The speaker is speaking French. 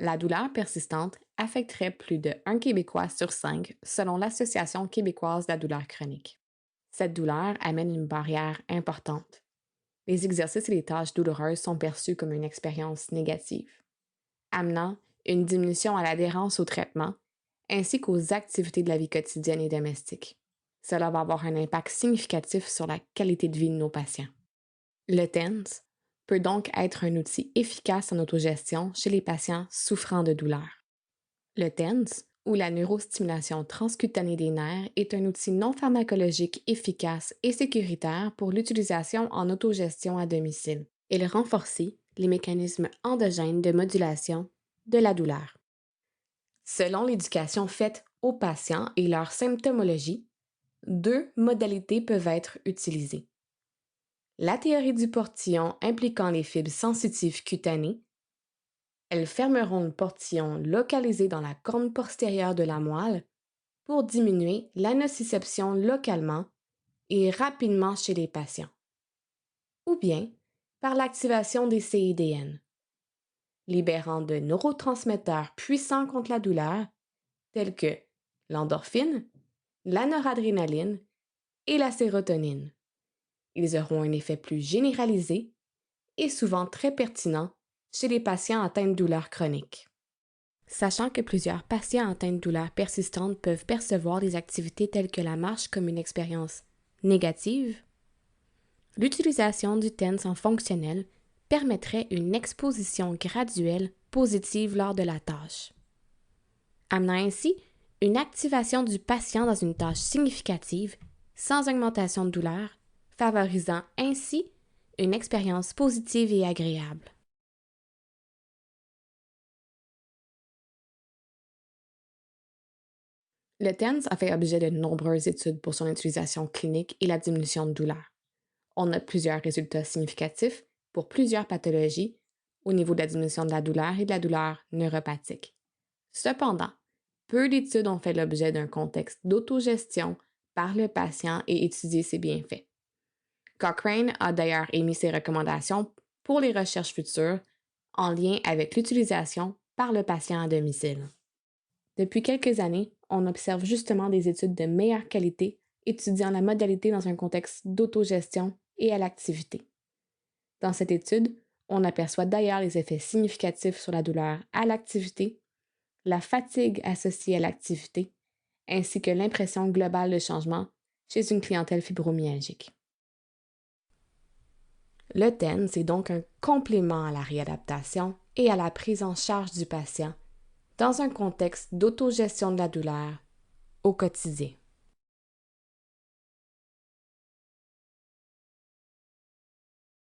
La douleur persistante affecterait plus de 1 Québécois sur 5 selon l'Association québécoise de la douleur chronique. Cette douleur amène une barrière importante. Les exercices et les tâches douloureuses sont perçus comme une expérience négative, amenant une diminution à l'adhérence au traitement ainsi qu'aux activités de la vie quotidienne et domestique. Cela va avoir un impact significatif sur la qualité de vie de nos patients. Le TENS peut donc être un outil efficace en autogestion chez les patients souffrant de douleur. Le TENS, ou la neurostimulation transcutanée des nerfs, est un outil non pharmacologique efficace et sécuritaire pour l'utilisation en autogestion à domicile. Il renforce les mécanismes endogènes de modulation de la douleur. Selon l'éducation faite aux patients et leur symptomologie, deux modalités peuvent être utilisées. La théorie du portillon impliquant les fibres sensitives cutanées. Elles fermeront le portillon localisé dans la corne postérieure de la moelle pour diminuer la nociception localement et rapidement chez les patients. Ou bien par l'activation des CIDN, libérant de neurotransmetteurs puissants contre la douleur, tels que l'endorphine, la noradrénaline et la sérotonine. Ils auront un effet plus généralisé et souvent très pertinent chez les patients atteints de douleurs chroniques. Sachant que plusieurs patients atteints de douleurs persistantes peuvent percevoir des activités telles que la marche comme une expérience négative, l'utilisation du TENS en fonctionnel permettrait une exposition graduelle positive lors de la tâche, amenant ainsi une activation du patient dans une tâche significative sans augmentation de douleur, favorisant ainsi une expérience positive et agréable. Le TENS a fait objet de nombreuses études pour son utilisation clinique et la diminution de douleur. On note plusieurs résultats significatifs pour plusieurs pathologies au niveau de la diminution de la douleur et de la douleur neuropathique. Cependant, peu d'études ont fait l'objet d'un contexte d'autogestion par le patient et étudié ses bienfaits. Cochrane a d'ailleurs émis ses recommandations pour les recherches futures en lien avec l'utilisation par le patient à domicile. Depuis quelques années, on observe justement des études de meilleure qualité étudiant la modalité dans un contexte d'autogestion et à l'activité. Dans cette étude, on aperçoit d'ailleurs les effets significatifs sur la douleur à l'activité, la fatigue associée à l'activité, ainsi que l'impression globale de changement chez une clientèle fibromyalgique. Le TENS est donc un complément à la réadaptation et à la prise en charge du patient dans un contexte d'autogestion de la douleur au quotidien.